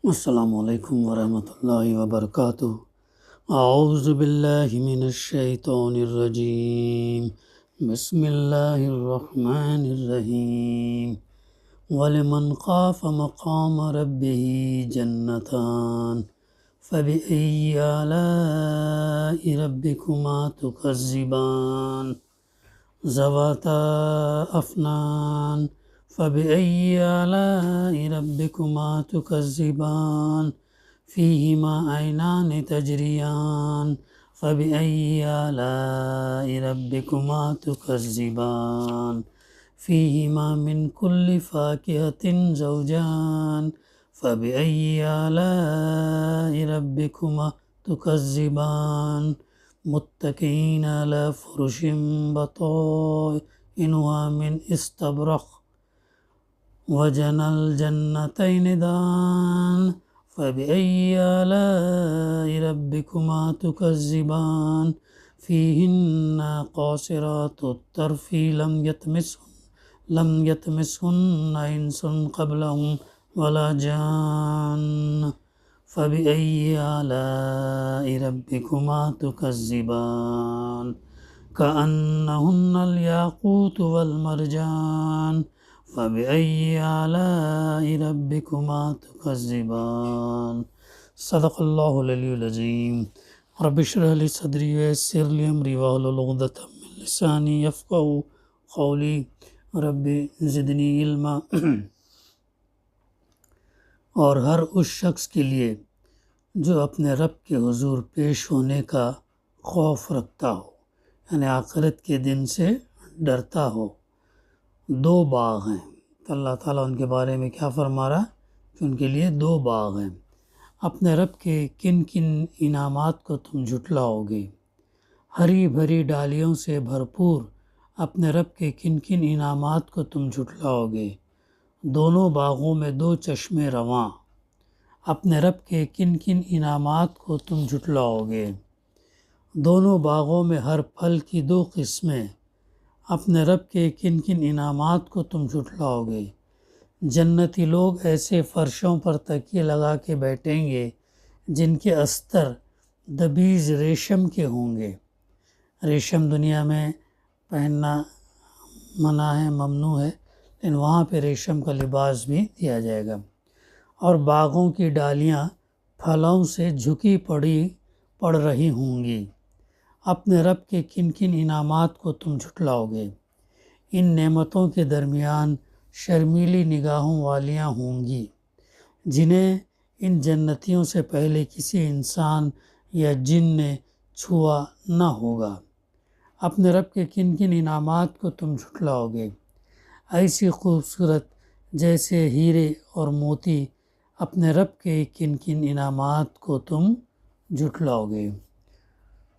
السلام علیکم ورحمۃ اللہ وبرکاتہ۔ اعوذ باللہ من الشیطان الرجیم، بسم اللہ الرحمن الرحیم۔ وَلِمَنْ خَافَ مَقَامَ رَبِّهِ جَنَّتَانِ فَبِأَيِّ آلَاءِ رَبِّكُمَا تُكَذِّبَانِ ذَوَاتَا أَفْنَانٍ فَبِأَيِّ آلَاءِ رَبِّكُمَا تُكَذِّبَانِ فِيهِمَا عَيْنَانِ تَجْرِيَانِ فَبِأَيِّ آلَاءِ رَبِّكُمَا تُكَذِّبَانِ فِيهِمَا مِنْ كُلِّ فَاكِهَةٍ زَوْجَانِ فَبِأَيِّ آلَاءِ رَبِّكُمَا تُكَذِّبَانِ مُتَّكِئِينَ عَلَى فُرُشٍ بَطَائِنُهَا مِنْ اسْتَبْرَقٍ وَجَنَى الْجَنَّتَيْنِ دَانٍ فَبِأَيِّ آلَاءِ رَبِّكُمَا تُكَذِّبَانِ فِيهِنَّ قَاصِرَاتُ الطَّرْفِ لَمْ يَطْمِثْهُنَّ إِنسٌ قَبْلَهُمْ وَلَا جَانٌّ فَبِأَيِّ آلَاءِ رَبِّكُمَا تُكَذِّبَانِ كَأَنَّهُنَّ الْيَاقُوتُ وَالْمَرْجَانُ فَبِأَيِّ آلَاءِ رَبِّكُمَا تُكَذِّبَانِ صدق اللہ العلی العظیم۔ رب اشرح لی صدری ویسر لی امری واحلل عقدۃ من لسانی یفقہوا قولی۔ رب زدنی علما۔ اور ہر اس شخص کے لیے جو اپنے رب کے حضور پیش ہونے کا خوف رکھتا ہو، یعنی آخرت کے دن سے ڈرتا ہو، دو باغ ہیں۔ تو اللہ تعالیٰ ان کے بارے میں کیا فرما رہا کہ ان کے لیے دو باغ ہیں۔ اپنے رب کے کن کن انعامات کو تم جھٹلاؤ گے؟ ہری بھری ڈالیوں سے بھرپور اپنے رب کے کن کن انعامات کو تم جھٹلاؤ گے؟ دونوں باغوں میں دو چشمے رواں، اپنے رب کے کن کن انعامات کو تم جھٹلاؤ گے؟ دونوں باغوں میں ہر پھل کی دو قسمیں، اپنے رب کے کن کن انعامات کو تم جھٹلاؤ گے؟ جنتی لوگ ایسے فرشوں پر تکیے لگا کے بیٹھیں گے جن کے استر دبیج ریشم کے ہوں گے۔ ریشم دنیا میں پہننا منع ہے، ممنوع ہے، لیکن وہاں پہ ریشم کا لباس بھی دیا جائے گا۔ اور باغوں کی ڈالیاں پھلوں سے جھکی پڑ رہی ہوں گی۔ اپنے رب کے کن کن انعامات کو تم جھٹلاؤ گے؟ ان نعمتوں کے درمیان شرمیلی نگاہوں والیاں ہوں گی جنہیں ان جنتیوں سے پہلے کسی انسان یا جن نے چھوا نہ ہوگا۔ اپنے رب کے کن کن انعامات کو تم جھٹلاؤ گے؟ ایسی خوبصورت جیسے ہیرے اور موتی، اپنے رب کے کن کن انعامات کو تم جھٹلاؤ گے؟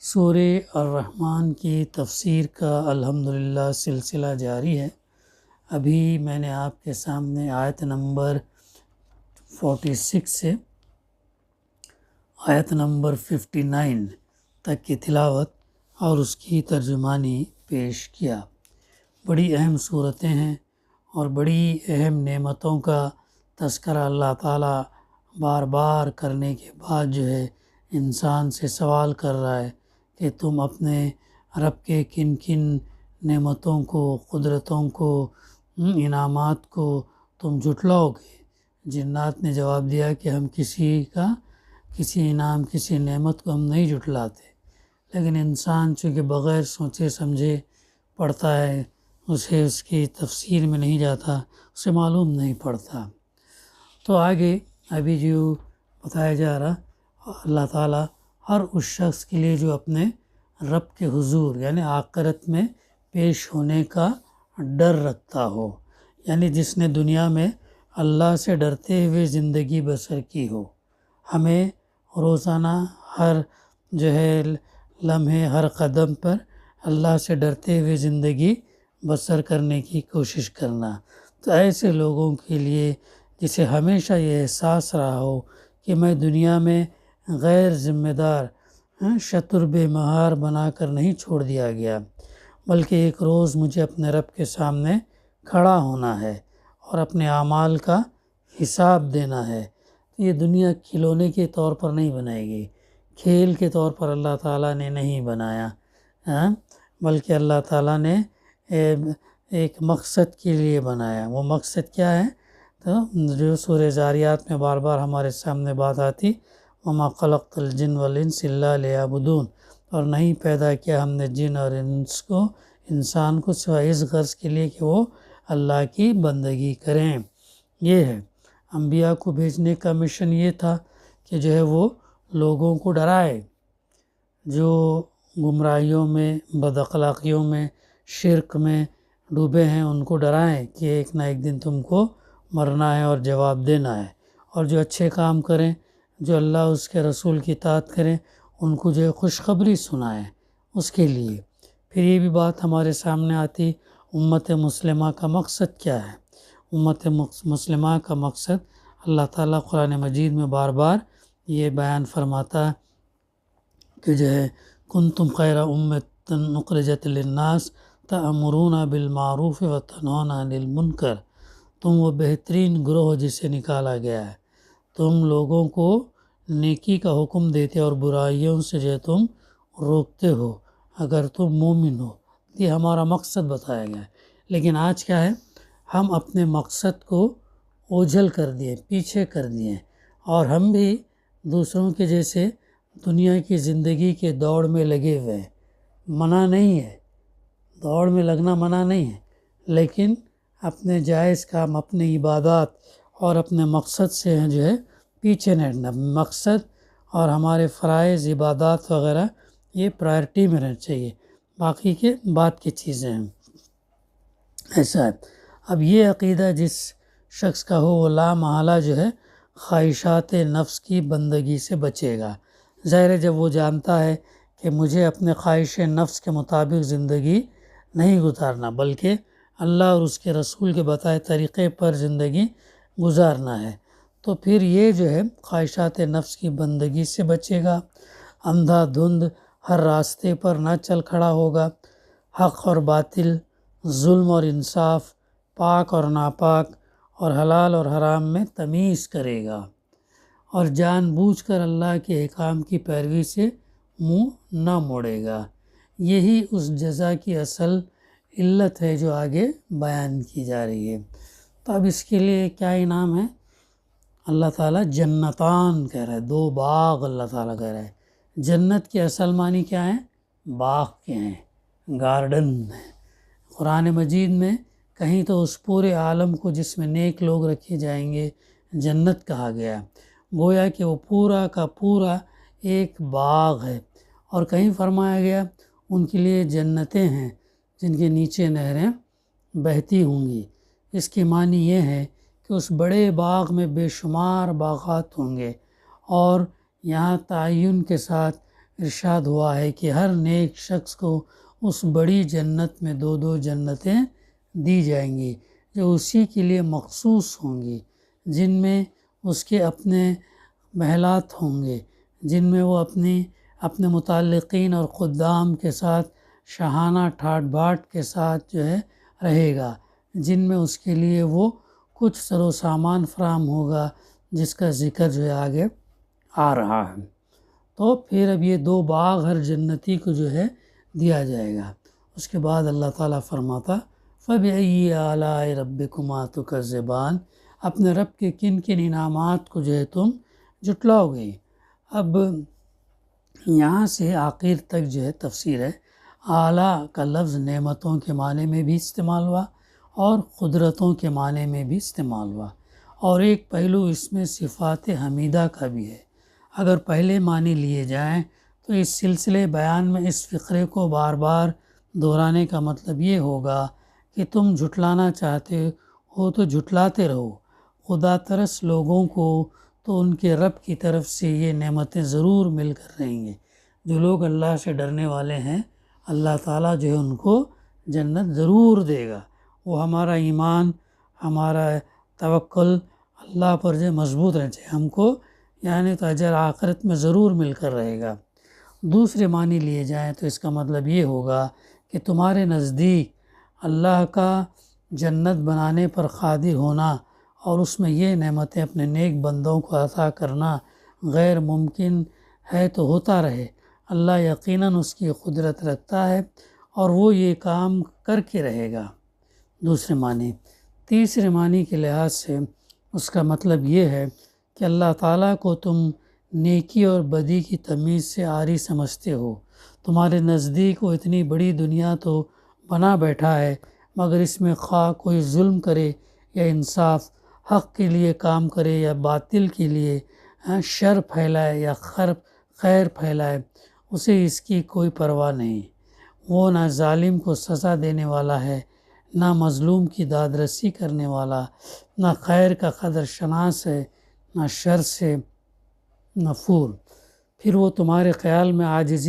سورہ الرحمن کی تفسیر کا الحمدللہ سلسلہ جاری ہے۔ ابھی میں نے آپ کے سامنے آیت نمبر 46 سے آیت نمبر 59 تک کی تلاوت اور اس کی ترجمانی پیش کیا۔ بڑی اہم صورتیں ہیں اور بڑی اہم نعمتوں کا تذکرہ اللہ تعالیٰ بار بار کرنے کے بعد جو ہے انسان سے سوال کر رہا ہے کہ تم اپنے رب کے کن کن نعمتوں کو، قدرتوں کو، انعامات کو تم جھٹلاؤ گے؟ جنات نے جواب دیا کہ ہم کسی انعام، کسی نعمت کو ہم نہیں جھٹلاتے، لیکن انسان چونکہ بغیر سوچے سمجھے پڑھتا ہے، اسے اس کی تفسیر میں نہیں جاتا، اسے معلوم نہیں پڑتا۔ تو آگے ابھی جو بتایا جا رہا، اللہ تعالیٰ ہر اس شخص کے لیے جو اپنے رب کے حضور یعنی آخرت میں پیش ہونے کا ڈر رکھتا ہو، یعنی جس نے دنیا میں اللہ سے ڈرتے ہوئے زندگی بسر کی ہو، ہمیں روزانہ ہر جو ہے لمحے، ہر قدم پر اللہ سے ڈرتے ہوئے زندگی بسر کرنے کی کوشش کرنا۔ تو ایسے لوگوں کے لیے جسے ہمیشہ یہ احساس رہا ہو کہ میں دنیا میں غیر ذمہ دار شتر بے مہار بنا کر نہیں چھوڑ دیا گیا، بلکہ ایک روز مجھے اپنے رب کے سامنے کھڑا ہونا ہے اور اپنے اعمال کا حساب دینا ہے۔ تو یہ دنیا کھلونے کے طور پر نہیں بنائی گئی، کھیل کے طور پر اللہ تعالیٰ نے نہیں بنایا، بلکہ اللہ تعالیٰ نے ایک مقصد کے لیے بنایا۔ وہ مقصد کیا ہے؟ تو جو سورہ زاریات میں بار بار ہمارے سامنے بات آتی، وَمَا خَلَقْتُ الْجِنَّ وَالْإِنسَ إِلَّا لِيَعْبُدُونَ، اور نہیں پیدا کیا ہم نے جن اور انسان کو سوائے اس غرض کے لیے کہ وہ اللہ کی بندگی کریں۔ یہ ہے انبیاء کو بھیجنے کا مشن، یہ تھا کہ جو ہے وہ لوگوں کو ڈرائے، جو گمراہیوں میں، بد اخلاقیوں میں، شرک میں ڈوبے ہیں، ان کو ڈرائیں کہ ایک نہ ایک دن تم کو مرنا ہے اور جواب دینا ہے، اور جو اچھے کام کریں، جو اللہ اس کے رسول کی اطاعت کریں، ان کو جو ہے خوشخبری سنائیں اس کے لیے۔ پھر یہ بھی بات ہمارے سامنے آتی، امت مسلمہ کا مقصد کیا ہے؟ امت مسلمہ کا مقصد اللہ تعالیٰ قرآن مجید میں بار بار یہ بیان فرماتا کہ جو ہے کنتم خیر امۃ اخرجت للناس تأمرون بالمعروف وتنہون عن المنکر، تم وہ بہترین گروہ جسے نکالا گیا ہے، تم لوگوں کو نیکی کا حکم دیتے اور برائیوں سے جو تم روکتے ہو اگر تم مومن ہو۔ یہ ہمارا مقصد بتایا گیا ہے، لیکن آج کیا ہے، ہم اپنے مقصد کو اوجھل کر دیے، پیچھے کر دیے، اور ہم بھی دوسروں کے جیسے دنیا کی زندگی کے دوڑ میں لگے ہوئے ہیں۔ منع نہیں ہے، دوڑ میں لگنا منع نہیں ہے، لیکن اپنے جائز کام، اپنے عبادات اور اپنے مقصد سے جو ہے پیچھے نہیں ہٹنا۔ مقصد اور ہمارے فرائض، عبادات وغیرہ یہ پرائرٹی میں رہنا چاہیے، باقی کے بعد کی چیزیں ہیں۔ ایسا ہے۔ اب یہ عقیدہ جس شخص کا ہو، وہ لا محالہ جو ہے خواہشات نفس کی بندگی سے بچے گا۔ ظاہر ہے جب وہ جانتا ہے کہ مجھے اپنے خواہش نفس کے مطابق زندگی نہیں گزارنا، بلکہ اللہ اور اس کے رسول کے بتائے طریقے پر زندگی گزارنا ہے، تو پھر یہ جو ہے خواہشات نفس کی بندگی سے بچے گا، اندھا دھند ہر راستے پر نہ چل کھڑا ہوگا، حق اور باطل، ظلم اور انصاف، پاک اور ناپاک اور حلال اور حرام میں تمیز کرے گا، اور جان بوجھ کر اللہ کے احکام کی پیروی سے منہ نہ موڑے گا۔ یہی اس جزا کی اصل علت ہے جو آگے بیان کی جا رہی ہے۔ تو اب اس کے لیے کیا انعام ہے؟ اللہ تعالیٰ جنتان کہہ رہا ہے، دو باغ اللہ تعالیٰ کہہ رہا ہے۔ جنت کے اصل معنی کیا ہیں؟ باغ کے ہیں، گارڈن ہیں۔ قرآن مجید میں کہیں تو اس پورے عالم کو جس میں نیک لوگ رکھے جائیں گے جنت کہا گیا، گویا کہ وہ پورا کا پورا ایک باغ ہے، اور کہیں فرمایا گیا ان کے لیے جنتیں ہیں جن کے نیچے نہریں بہتی ہوں گی۔ اس کے معنی یہ ہے کہ اس بڑے باغ میں بے شمار باغات ہوں گے، اور یہاں تعین کے ساتھ ارشاد ہوا ہے کہ ہر نیک شخص کو اس بڑی جنت میں دو دو جنتیں دی جائیں گی جو اسی کے لیے مخصوص ہوں گی، جن میں اس کے اپنے محلات ہوں گے، جن میں وہ اپنے متعلقین اور خدام کے ساتھ شاہانہ ٹھاٹ باٹ کے ساتھ جو ہے رہے گا، جن میں اس کے لیے وہ کچھ سر و سامان فراہم ہوگا جس کا ذکر جو ہے آگے آ رہا ہے۔ تو پھر اب یہ دو باغ ہر جنتی کو جو ہے دیا جائے گا۔ اس کے بعد اللہ تعالیٰ فرماتا فَبِأَيِّ آلَاءِ رَبِّكُمَا تُكَذِّبَانِ، اپنے رب کے کن کن انعامات کو جو ہے تم جھٹلاؤ گے۔ اب یہاں سے آخر تک جو ہے تفسیر ہے۔ اعلیٰ کا لفظ نعمتوں کے معنی میں بھی استعمال ہوا اور قدرتوں کے معنی میں بھی استعمال ہوا، اور ایک پہلو اس میں صفات حمیدہ کا بھی ہے۔ اگر پہلے معنی لیے جائیں تو اس سلسلے بیان میں اس فقرے کو بار بار دہرانے کا مطلب یہ ہوگا کہ تم جھٹلانا چاہتے ہو تو جھٹلاتے رہو، خدا ترس لوگوں کو تو ان کے رب کی طرف سے یہ نعمتیں ضرور مل کر رہیں گے۔ جو لوگ اللہ سے ڈرنے والے ہیں، اللہ تعالیٰ جو ہے ان کو جنت ضرور دے گا۔ وہ ہمارا ایمان، ہمارا توکل اللہ پر جو مضبوط رہنا چاہیے ہم کو، یعنی تو اجر آخرت میں ضرور مل کر رہے گا۔ دوسرے معنی لیے جائیں تو اس کا مطلب یہ ہوگا کہ تمہارے نزدیک اللہ کا جنت بنانے پر قادر ہونا اور اس میں یہ نعمتیں اپنے نیک بندوں کو عطا کرنا غیر ممکن ہے تو ہوتا رہے، اللہ یقیناً اس کی قدرت رکھتا ہے اور وہ یہ کام کر کے رہے گا۔ دوسرے معنی۔ تیسرے معنی کے لحاظ سے اس کا مطلب یہ ہے کہ اللہ تعالیٰ کو تم نیکی اور بدی کی تمیز سے عاری سمجھتے ہو۔ تمہارے نزدیک وہ اتنی بڑی دنیا تو بنا بیٹھا ہے، مگر اس میں خواہ کوئی ظلم کرے یا انصاف، حق کے لیے کام کرے یا باطل کے لیے، شر پھیلائے یا خیر پھیلائے، اسے اس کی کوئی پرواہ نہیں۔ وہ نہ ظالم کو سزا دینے والا ہے، نہ مظلوم کی دادرسی کرنے والا، نہ خیر کا قدر شناس ہے، نہ شر سے نفور۔ پھر وہ تمہارے خیال میں عاجز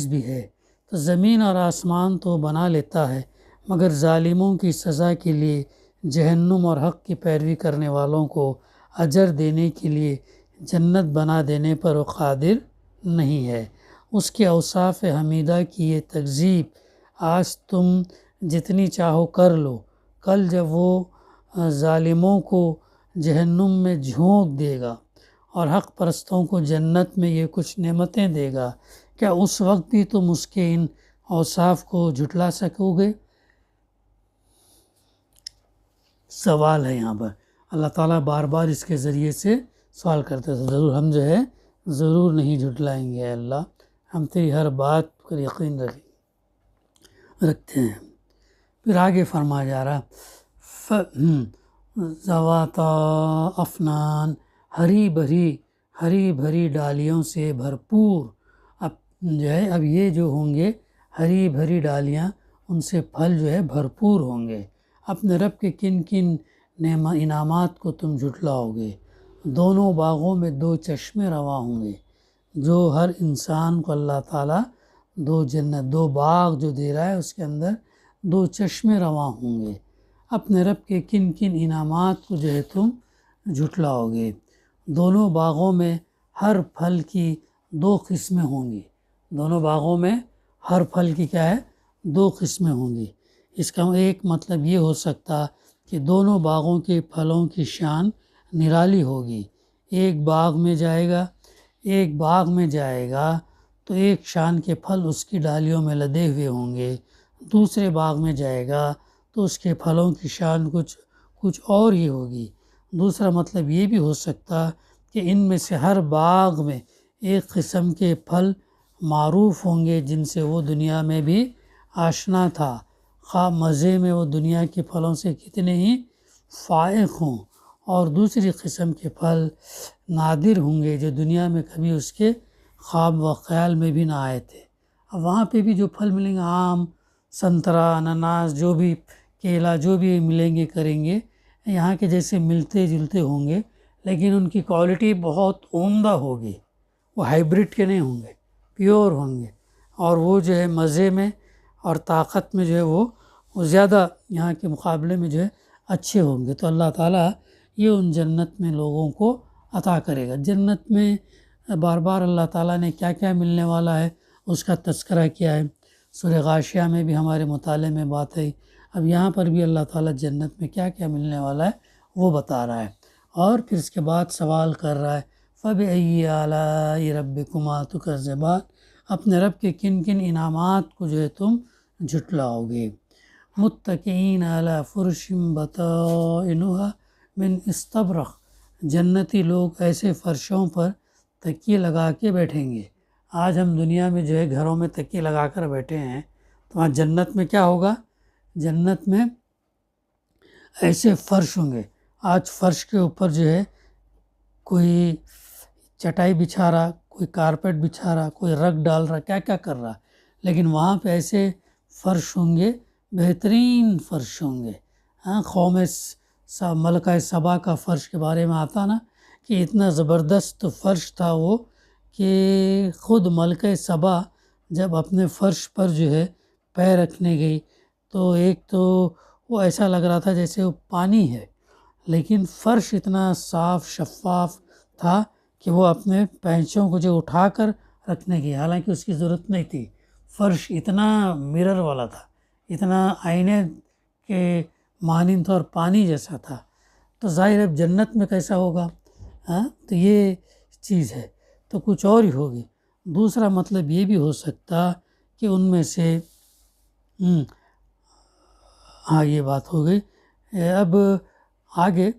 بھی ہے، تو زمین اور آسمان تو بنا لیتا ہے، مگر ظالموں کی سزا کے لیے جہنم اور حق کی پیروی کرنے والوں کو اجر دینے کے لیے جنت بنا دینے پر وہ قادر نہیں ہے۔ اس کے اوصاف حمیدہ کی یہ تکذیب آج تم جتنی چاہو کر لو، کل جب وہ ظالموں کو جہنم میں جھونک دے گا اور حق پرستوں کو جنت میں یہ کچھ نعمتیں دے گا، کیا اس وقت بھی تم اس کے ان اوصاف کو جھٹلا سکو گے؟ سوال ہے یہاں پر، اللہ تعالیٰ بار بار اس کے ذریعے سے سوال کرتے تھے، ضرور ہم ضرور نہیں جھٹلائیں گے، اللہ ہم تیری ہر بات پر یقین رکھتے ہیں۔ پھر آگے فرمایا جا رہا ذواتا افنان، ہری بھری ڈالیوں سے بھرپور۔ اب یہ جو ہوں گے ہری بھری ڈالیاں، ان سے پھل جو ہے بھرپور ہوں گے۔ اپنے رب کے کن کن انعامات کو تم جھٹلاؤ گے؟ دونوں باغوں میں 2 چشمے رواں ہوں گے، جو ہر انسان کو اللہ تعالیٰ 2 باغ جو دے رہا ہے، اس کے اندر 2 چشمے رواں ہوں گے۔ اپنے رب کے کن کن انعامات کو جو ہے تم جھٹلاؤ گے؟ دونوں باغوں میں ہر پھل کی 2 قسمیں ہوں گی۔ دونوں باغوں میں ہر پھل کی کیا ہے؟ 2 قسمیں ہوں گی۔ اس کا ایک مطلب یہ ہو سکتا کہ دونوں باغوں کے پھلوں کی شان نرالی ہوگی۔ ایک باغ میں جائے گا تو ایک شان کے پھل اس کی ڈالیوں میں لدے ہوئے ہوں گے، دوسرے باغ میں جائے گا تو اس کے پھلوں کی شان کچھ اور ہی ہوگی۔ دوسرا مطلب یہ بھی ہو سکتا کہ ان میں سے ہر باغ میں ایک قسم کے پھل معروف ہوں گے جن سے وہ دنیا میں بھی آشنا تھا، خواہ مزے میں وہ دنیا کے پھلوں سے کتنے ہی فائق ہوں، اور دوسری قسم کے پھل نادر ہوں گے جو دنیا میں کبھی اس کے خواب و خیال میں بھی نہ آئے تھے۔ اب وہاں پہ بھی جو پھل ملیں گے، آم، سنترا، انناس، جو بھی کیلا، جو بھی ملیں گے کریں گے، یہاں کے جیسے ملتے جلتے ہوں گے، لیکن ان کی کوالٹی بہت عمدہ ہوگی۔ وہ ہائیبرڈ کے نہیں ہوں گے، پیور ہوں گے، اور وہ جو ہے مزے میں اور طاقت میں جو ہے وہ زیادہ یہاں کے مقابلے میں جو ہے اچھے ہوں گے۔ تو اللہ تعالیٰ یہ ان جنت میں لوگوں کو عطا کرے گا۔ جنت میں بار بار اللہ تعالیٰ نے کیا کیا ملنے والا ہے اس کا تذکرہ کیا ہے۔ سورہ غاشیہ میں بھی ہمارے مطالعے میں بات ہے، اب یہاں پر بھی اللہ تعالیٰ جنت میں کیا کیا ملنے والا ہے وہ بتا رہا ہے، اور پھر اس کے بعد سوال کر رہا ہے فَبِأَيِّ آلَاءِ رَبِّكُمَا تُكَذِّبَانِ، اپنے رب کے کن کن انعامات کو جو ہے تم جھٹلاؤ گے۔ مُتَّكِئِينَ عَلَى فُرُشٍ بَطَائِنُهَا مِنْ اسْتَبْرَقٍ، جنتی لوگ ایسے فرشوں پر تکیے لگا کے بیٹھیں گے۔ آج ہم دنیا میں جو ہے گھروں میں تکیے لگا کر بیٹھے ہیں، تو وہاں جنت میں کیا ہوگا؟ جنت میں ایسے فرش ہوں گے، آج فرش کے اوپر جو ہے کوئی چٹائی بچھا رہا، کوئی کارپیٹ بچھا رہا، کوئی رگ ڈال رہا، کیا کیا کر رہا، لیکن وہاں پہ ایسے فرش ہوں گے، بہترین فرش ہوں گے۔ قوم ملکہ سبا کا فرش کے بارے میں آتا نا کہ اتنا زبردست فرش تھا وہ کہ خود ملکہ سبا جب اپنے فرش پر جو ہے پیر رکھنے گئی تو ایک تو وہ ایسا لگ رہا تھا جیسے وہ پانی ہے، لیکن فرش اتنا صاف شفاف تھا کہ وہ اپنے پینچوں کو جو اٹھا کر رکھنے کی، حالانکہ اس کی ضرورت نہیں تھی، فرش اتنا مرر والا تھا، اتنا آئینے کے مانند اور پانی جیسا تھا۔ تو ظاہر ہے جنت میں کیسا ہوگا؟ تو یہ چیز ہے، تو کچھ اور ہی ہوگی۔ دوسرا مطلب یہ بھی ہو سکتا کہ ان میں سے ہاں یہ بات ہو گئی۔ اب آگے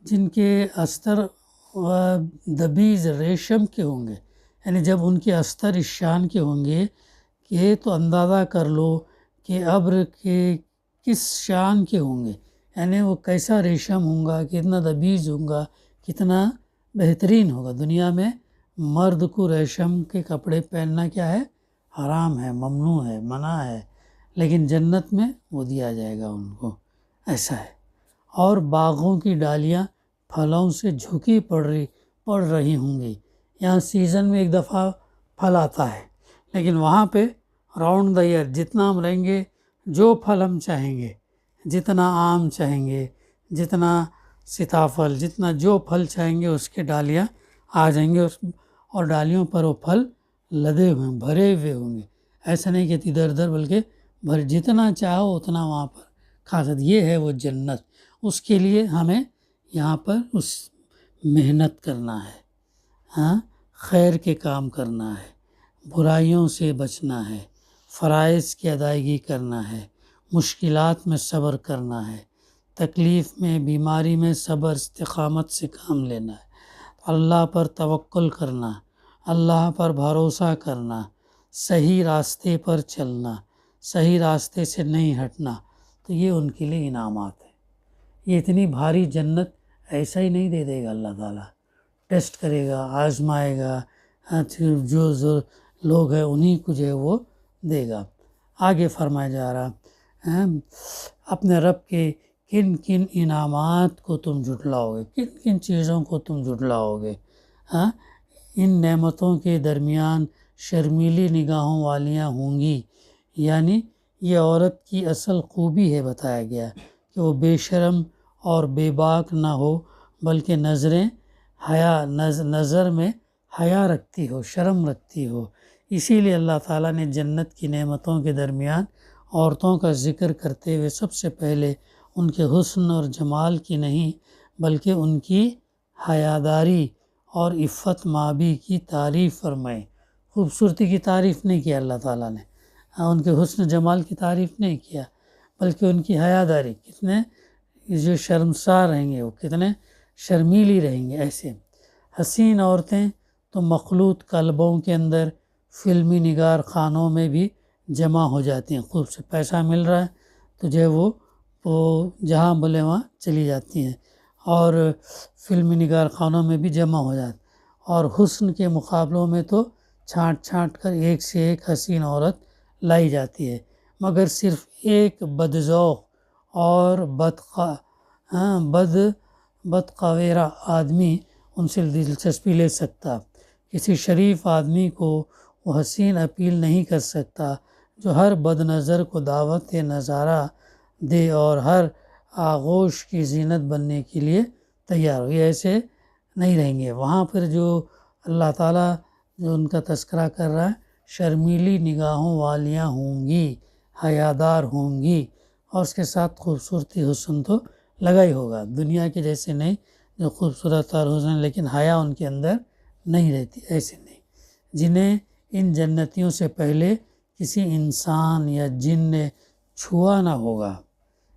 جن کے استر دبیز ریشم کے ہوں گے، یعنی جب ان کے استر اس شان کے ہوں گے کہ تو اندازہ کر لو کہ ابر کے کس شان کے ہوں گے، یعنی وہ کیسا ریشم ہوں گا، کتنا دبیز ہوں گا، کتنا بہترین ہوگا۔ دنیا میں مرد کو ریشم کے کپڑے پہننا کیا ہے؟ حرام ہے، ممنوع ہے، منع ہے، لیکن جنت میں وہ دیا جائے گا ان کو، ایسا ہے۔ اور باغوں کی ڈالیاں پھلوں سے جھکی پڑ رہی ہوں گی۔ یہاں سیزن میں ایک دفعہ پھل آتا ہے، لیکن وہاں پہ راؤنڈ دا ایئر جتنا ہم رہیں گے، جو پھل ہم چاہیں گے، جتنا آم چاہیں گے، جتنا سیتافل، جتنا جو پھل چاہیں گے اس کے ڈالیاں آ جائیں گے، اور ڈالیوں پر وہ پھل لدے ہوئے ہیں، بھرے ہوئے ہوں گے۔ ایسا نہیں کہ ادھر ادھر، بلکہ جتنا چاہو اتنا وہاں پر کھا سکتے۔ یہ ہے وہ جنت۔ اس کے لیے ہمیں یہاں پر محنت کرنا ہے، خیر کے کام کرنا ہے، برائیوں سے بچنا ہے، فرائض کی ادائیگی کرنا ہے، مشکلات میں صبر کرنا ہے، تکلیف میں، بیماری میں صبر استقامت سے کام لینا ہے، اللہ پر توکل کرنا، اللہ پر بھروسہ کرنا، صحیح راستے پر چلنا، صحیح راستے سے نہیں ہٹنا۔ تو یہ ان کے لیے انعامات ہیں۔ یہ اتنی بھاری جنت ایسا ہی نہیں دے دے گا اللہ تعالیٰ، ٹیسٹ کرے گا، آزمائے گا، جو لوگ ہیں انہیں کو جو ہے وہ دے گا۔ آگے فرمایا جا رہا ہے اپنے رب کے کن کن انعامات کو تم جھٹلاؤ گے، کن کن چیزوں کو تم جھٹلاؤ گے۔ ان نعمتوں کے درمیان شرمیلی نگاہوں والیاں ہوں گی، یعنی یہ عورت کی اصل خوبی ہے، بتایا گیا کہ وہ بے شرم اور بے باک نہ ہو، بلکہ نظر میں حیا رکھتی ہو، شرم رکھتی ہو۔ اسی لیے اللہ تعالیٰ نے جنت کی نعمتوں کے درمیان عورتوں کا ذکر کرتے ہوئے سب سے پہلے ان کے حسن اور جمال کی نہیں، بلکہ ان کی حیاداری اور عفت مابی کی تعریف فرمائی۔ خوبصورتی کی تعریف نہیں کیا اللہ تعالیٰ نے، ان کے حسن جمال کی تعریف نہیں کیا، بلکہ ان کی حیاداری، کتنے جو شرمسار رہیں گے، وہ کتنے شرمیلی رہیں گے۔ ایسے حسین عورتیں تو مخلوط کلبوں کے اندر، فلمی نگار خانوں میں بھی جمع ہو جاتی ہیں۔ خوب سے پیسہ مل رہا ہے تو جو ہے وہ جہاں بولے وہاں چلی جاتی ہیں، اور فلمی نگار خانوں میں بھی جمع ہو جاتی، اور حسن کے مقابلوں میں تو چھانٹ کر ایک سے ایک حسین عورت لائی جاتی ہے، مگر صرف ایک بدذوق اور بدقویرہ آدمی ان سے دلچسپی لے سکتا۔ کسی شریف آدمی کو وہ حسین اپیل نہیں کر سکتا جو ہر بد نظر کو دعوت نظارہ دے اور ہر آغوش کی زینت بننے کے لیے تیار ہو۔ یہ ایسے نہیں رہیں گے۔ وہاں پر جو اللہ تعالیٰ جو ان کا تذکرہ کر رہا ہے، شرمیلی نگاہوں والیاں ہوں گی، حیادار ہوں گی، اور اس کے ساتھ خوبصورتی حسن تو لگا ہی ہوگا، دنیا کے جیسے نہیں جو خوبصورت اور حسن لیکن حیا ان کے اندر نہیں رہتی، ایسے نہیں، جنہیں ان جنتیوں سے پہلے کسی انسان یا جن نے چھوا نہ ہوگا۔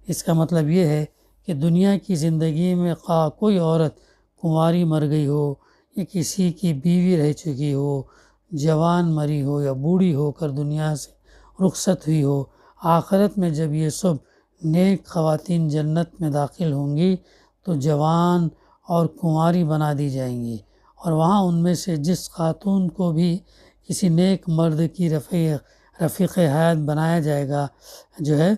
اس کا مطلب یہ ہے کہ دنیا کی زندگی میں خواہ کوئی عورت کنواری مر گئی ہو، یا کسی کی بیوی رہ چکی ہو، جوان مری ہو، یا بوڑھی ہو کر دنیا سے رخصت ہوئی ہو، آخرت میں جب یہ سب نیک خواتین جنت میں داخل ہوں گی تو جوان اور کنواری بنا دی جائیں گی، اور وہاں ان میں سے جس خاتون کو بھی کسی نیک مرد کی رفیق حیات بنایا جائے گا، جو ہے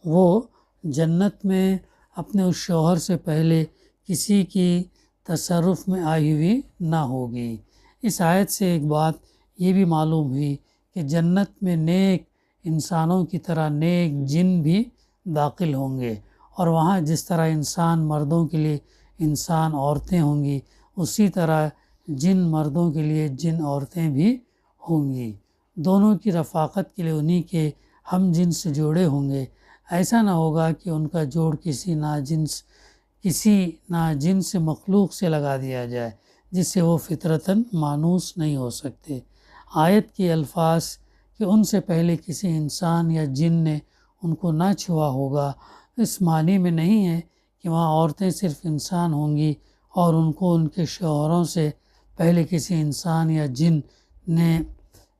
وہ جنت میں اپنے اس شوہر سے پہلے کسی کی تصرف میں آئی ہوئی نہ ہوگی۔ اس آیت سے ایک بات یہ بھی معلوم ہوئی کہ جنت میں نیک انسانوں کی طرح نیک جن بھی داخل ہوں گے، اور وہاں جس طرح انسان مردوں کے لیے انسان عورتیں ہوں گی، اسی طرح جن مردوں کے لیے جن عورتیں بھی ہوں گی۔ دونوں کی رفاقت کے لیے انہی کے ہم جنس جوڑے ہوں گے۔ ایسا نہ ہوگا کہ ان کا جوڑ کسی ناجنس کسی ناجنس مخلوق سے لگا دیا جائے جس سے وہ فطرتاً مانوس نہیں ہو سکتے۔ آیت کے الفاظ کہ ان سے پہلے کسی انسان یا جن نے ان کو نہ چھوا ہوگا اس معنی میں نہیں ہے کہ وہاں عورتیں صرف انسان ہوں گی اور ان کو ان کے شوہروں سے پہلے کسی انسان یا جن نے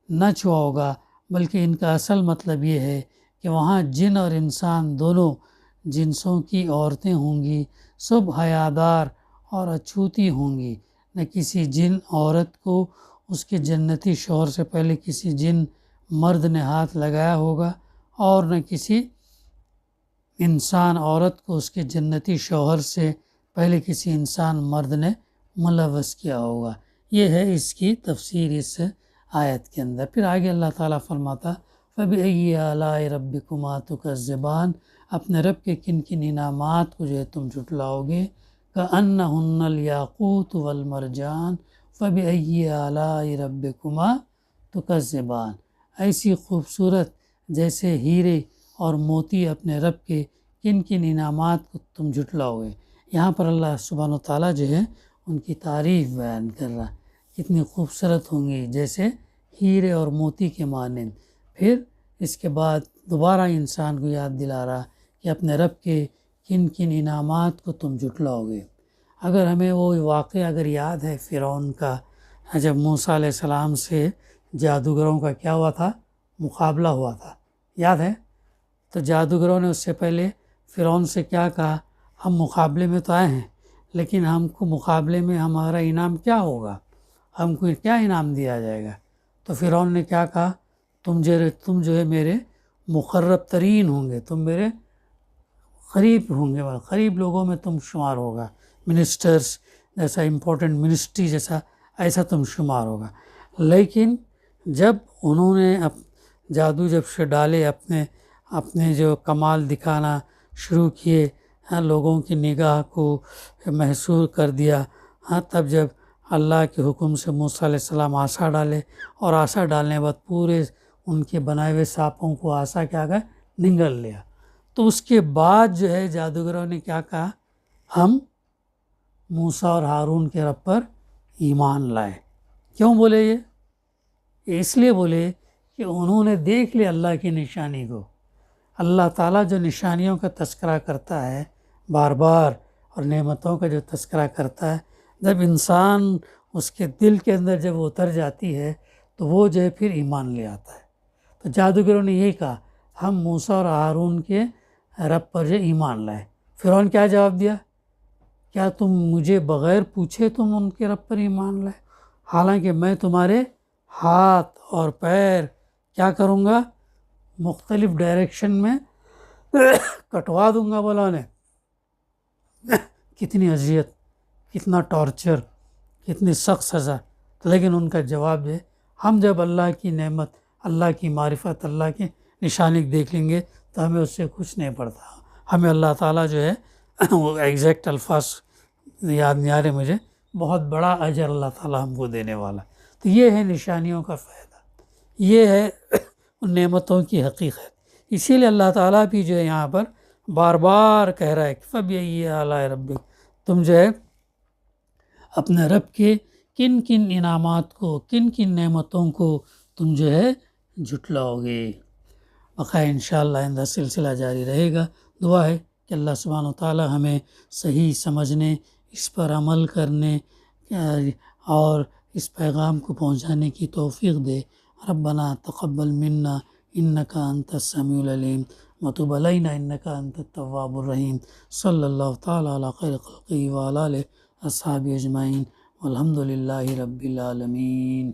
نہ چھوا ہوگا، بلکہ ان کا اصل مطلب یہ ہے کہ وہاں جن اور انسان دونوں جنسوں کی عورتیں ہوں گی، سب حیادار اور اچھوتی ہوں گی۔ نہ کسی جن عورت کو اس کے جنتی شوہر سے پہلے کسی جن مرد نے ہاتھ لگایا ہوگا، اور نہ کسی انسان عورت کو اس کے جنتی شوہر سے پہلے کسی انسان مرد نے ملوث کیا ہوگا۔ یہ ہے اس کی تفسیر اس آیت کے اندر۔ پھر آگے اللہ تعالیٰ فرماتا فَبِأَيِّ آلَاءِ رَبِّكُمَا تُكَذِّبَانِ، اپنے رب کے کن کن انعامات کو جو ہے تم جھٹلاؤ گے۔ كَأَنَّهُنَّ الْيَاقُوتُ وَالْمَرْجَانُ فَبِأَيِّ آلَاءِ رَبِّكُمَا تُكَذِّبَانِ، ایسی خوبصورت جیسے ہیرے اور موتی اپنے رب کے کن کن انعامات کو تم جھٹلاؤ گے۔ یہاں پر اللہ سبحانہ وتعالیٰ جو ہے ان کی تعریف بیان کر رہا، کتنی خوبصورت ہوں گی جیسے ہیرے اور موتی کے مانند۔ پھر اس کے بعد دوبارہ انسان کو یاد دلا رہا کہ اپنے رب کے کن کن انعامات کو تم جھٹلاؤ گے۔ اگر ہمیں وہ واقعہ اگر یاد ہے فرعون کا، جب موسیٰ علیہ السلام سے جادوگروں کا کیا ہوا تھا، مقابلہ ہوا تھا، یاد ہے؟ تو جادوگروں نے اس سے پہلے فرعون سے کیا کہا، ہم مقابلے میں تو آئے ہیں لیکن ہم کو مقابلے میں ہمارا انعام کیا ہوگا، ہم کو کیا انعام دیا جائے گا؟ تو فرعون نے کیا کہا، تم جو ہے میرے مقرب ترین ہوں گے، تم میرے قریب ہوں گے، قریب لوگوں میں تم شمار ہوگا، منسٹرز جیسا، امپورٹنٹ منسٹری جیسا، ایسا تم شمار ہوگا۔ لیکن جب انہوں نے جادو جب سے ڈالے، اپنے جو کمال دکھانا شروع کیے، لوگوں کی نگاہ کو محصور کر دیا، تب جب اللہ کے حکم سے موسیٰ علیہ السلام عصا ڈالے، اور عصا ڈالنے کے بعد پورے ان کے بنائے ہوئے سانپوں کو عصا کیا گیا، نگل لیا۔ تو اس کے بعد جو ہے جادوگروں نے کیا کہا، ہم موسیٰ اور ہارون کے رب پر ایمان لائے۔ کیوں بولے یہ اس لیے بولے کہ انہوں نے دیکھ لیا اللہ کی نشانی کو۔ اللہ تعالیٰ جو نشانیوں کا تذکرہ کرتا ہے بار بار اور نعمتوں کا جو تذکرہ کرتا ہے، جب انسان اس کے دل کے اندر جب اتر جاتی ہے تو وہ جو ہے پھر ایمان لے آتا ہے۔ تو جادوگروں نے یہی کہا، ہم موسیٰ اور ہارون کے رب پر جو ایمان لائے۔ فرعون کیا جواب دیا، کیا تم مجھے بغیر پوچھے تم ان کے رب پر ایمان لائے، حالانکہ میں تمہارے ہاتھ اور پیر کیا کروں گا، مختلف ڈائریکشن میں کٹوا دوں گا۔ بولا نے کتنی اذیت، کتنا ٹارچر، کتنی سخت سزا۔ لیکن ان کا جواب ہے، ہم جب اللہ کی نعمت، اللہ کی معرفت، اللہ کی نشانی دیکھ لیں گے تو ہمیں اس سے کچھ نہیں پڑتا۔ ہمیں اللہ تعالیٰ جو ہے وہ ایگزیکٹ الفاظ یاد نہیں آ رہے مجھے، بہت بڑا اجر اللہ تعالیٰ ہم کو دینے والا۔ تو یہ ہے نشانیوں کا فائدہ، یہ ہے ان نعمتوں کی حقیقت۔ اسی لیے اللہ تعالیٰ بھی جو ہے یہاں پر بار بار کہہ رہا ہے کہ فَبِأَيِّ آلَاءِ رَبِّكَ، تم جو ہے اپنے رب کے کن کن انعامات کو، کن کن نعمتوں کو تم جو ہے جھٹلاؤ گے۔ بقا انشاءاللہ آئندہ سلسلہ جاری رہے گا۔ دعا ہے کہ اللہ سبحانہ وتعالی ہمیں صحیح سمجھنے، اس پر عمل کرنے اور اس پیغام کو پہنچانے کی توفیق دے۔ ربنا تقبل منا انک انت السمیع العلیم وتب علینا انک انت التواب الرحیم۔ صلی اللہ تعالی علی خیر خلقہ وعلی آلہ اصحابہ اجمعین والحمد للہ رب العالمین۔